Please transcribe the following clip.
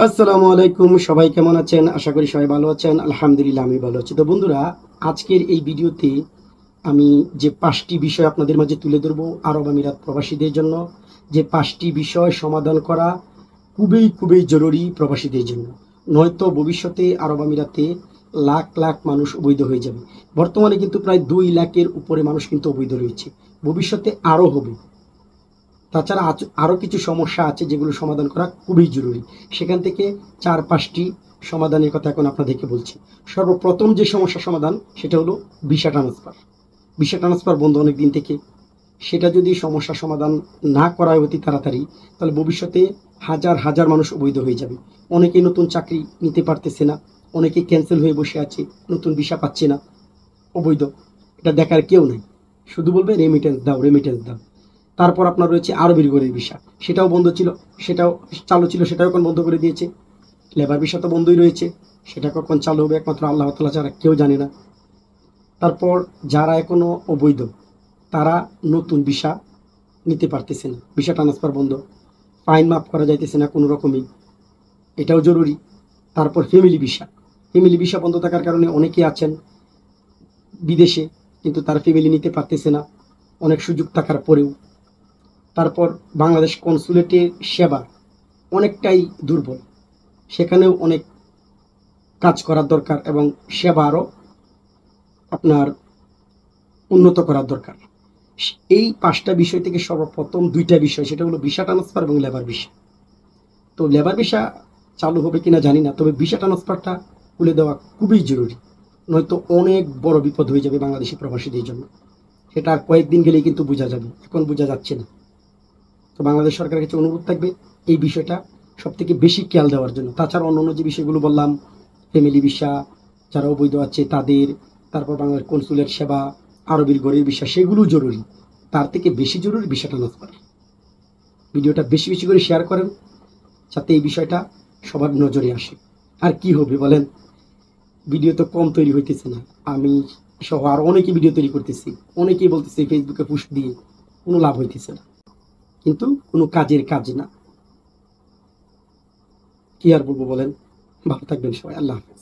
আসসালামু আলাইকুম, সবাই কেমন আছেন? আশা করি সবাই ভালো আছেন। আলহামদুলিল্লাহ আমি ভালো আছি। তো বন্ধুরা, আজকের এই ভিডিওতে আমি যে ৫টি বিষয় আপনাদের মাঝে তুলে ধরবো আরব আমিরাত প্রবাসীদের জন্য, যে ৫টি বিষয় সমাধান করা খুবই খুবই জরুরি প্রবাসীদের জন্য। নয়তো ভবিষ্যতে আরব আমিরাতে লাখ লাখ মানুষ অবৈধ হয়ে যাবে। বর্তমানে কিন্তু প্রায় ২ লাখের উপরে মানুষ কিন্তু অবৈধ রয়েছে, ভবিষ্যতে আরও হবে। তাছাড়া আরও কিছু সমস্যা আছে যেগুলো সমাধান করা খুবই জরুরি। সেখান থেকে ৪-৫টি সমাধানের কথা এখন আপনাদেরকে বলছি। সর্বপ্রথম যে সমস্যা সমাধান সেটা হলো ভিসা ট্রান্সফার। ভিসা ট্রান্সফার বন্ধ অনেক দিন থেকে। সেটা যদি সমস্যা সমাধান না করা হয় অতি তাড়াতাড়ি, তাহলে ভবিষ্যতে হাজার হাজার মানুষ অবৈধ হয়ে যাবে। অনেকেই নতুন চাকরি নিতে পারতেছে না, অনেকেই ক্যান্সেল হয়ে বসে আছে, নতুন ভিসা পাচ্ছে না, অবৈধ। এটা দেখার কেউ নেই, শুধু বলবে রেমিটেন্স দাও, রেমিটেন্স দাও। তারপর আপনার রয়েছে আরবের ঘরের ভিসা, সেটাও বন্ধ ছিল, সেটাও চালু ছিল, সেটাও এখন বন্ধ করে দিয়েছে। লেবার ভিসা তো বন্ধই রয়েছে, সেটা কখন চালু হবে একমাত্র আল্লাহ তাআলা ছাড়া কেউ জানে না। তারপর যারা এখনও অবৈধ তারা নতুন ভিসা নিতে পারতেছে না, ভিসা ট্রান্সফার বন্ধ, ফাইন মাফ করা যাইতেছে না কোনো রকমই, এটাও জরুরি। তারপর ফ্যামিলি ভিসা বন্ধ থাকার কারণে অনেকেই আছেন বিদেশে, কিন্তু তার ফ্যামিলি নিতে পারতেছে না অনেক সুযোগ থাকার পরেও। তারপর বাংলাদেশ কনসুলেটের সেবা অনেকটাই দুর্বল, সেখানেও অনেক কাজ করার দরকার এবং সেবা আরও আপনার উন্নত করার দরকার। এই ৫টা বিষয় থেকে সর্বপ্রথম ২টা বিষয়, সেটা হলো ভিসা ট্রান্সফার এবং লেবার ভিসা। তো লেবার ভিসা চালু হবে কিনা জানি না, তবে ভিসা ট্রান্সফারটা খুলে দেওয়া খুবই জরুরি, নয়তো অনেক বড় বিপদ হয়ে যাবে বাংলাদেশি প্রবাসীদের জন্য। সেটা আর কয়েকদিন গেলেই কিন্তু বোঝা যাবে, এখন বোঝা যাচ্ছে না। তো বাংলাদেশ সরকারের কাছে অনুরোধ থাকবে এই বিষয়টা সবথেকে বেশি খেয়াল দেওয়ার জন্য। তাছাড়া অন্যান্য যে বিষয়গুলো বললাম, ফ্যামিলি ভিসা যারা অবৈধ আছে তাদের, তারপর বাংলাদেশ কনসুলেট সেবা, আরবের ঘরের ভিসা, সেগুলো জরুরি। তার থেকে বেশি জরুরি ভিসা ট্রান্সফার। ভিডিওটা বেশি বেশি করে শেয়ার করেন যাতে এই বিষয়টা সবার নজরে আসে। আর কি হবে বলেন, ভিডিও তো কম তৈরি হইতেছে না, আমি সহ আর অনেকে ভিডিও তৈরি করতেছি, অনেকেই বলতেছে ফেসবুকে পোস্ট দিয়ে কোনো লাভ হইতেছে না, কিন্তু কোনো কাজের কাজ না। কি আর বলবো বলেন। ভালো থাকবেন সবাই, আল্লাহ হাফেজ।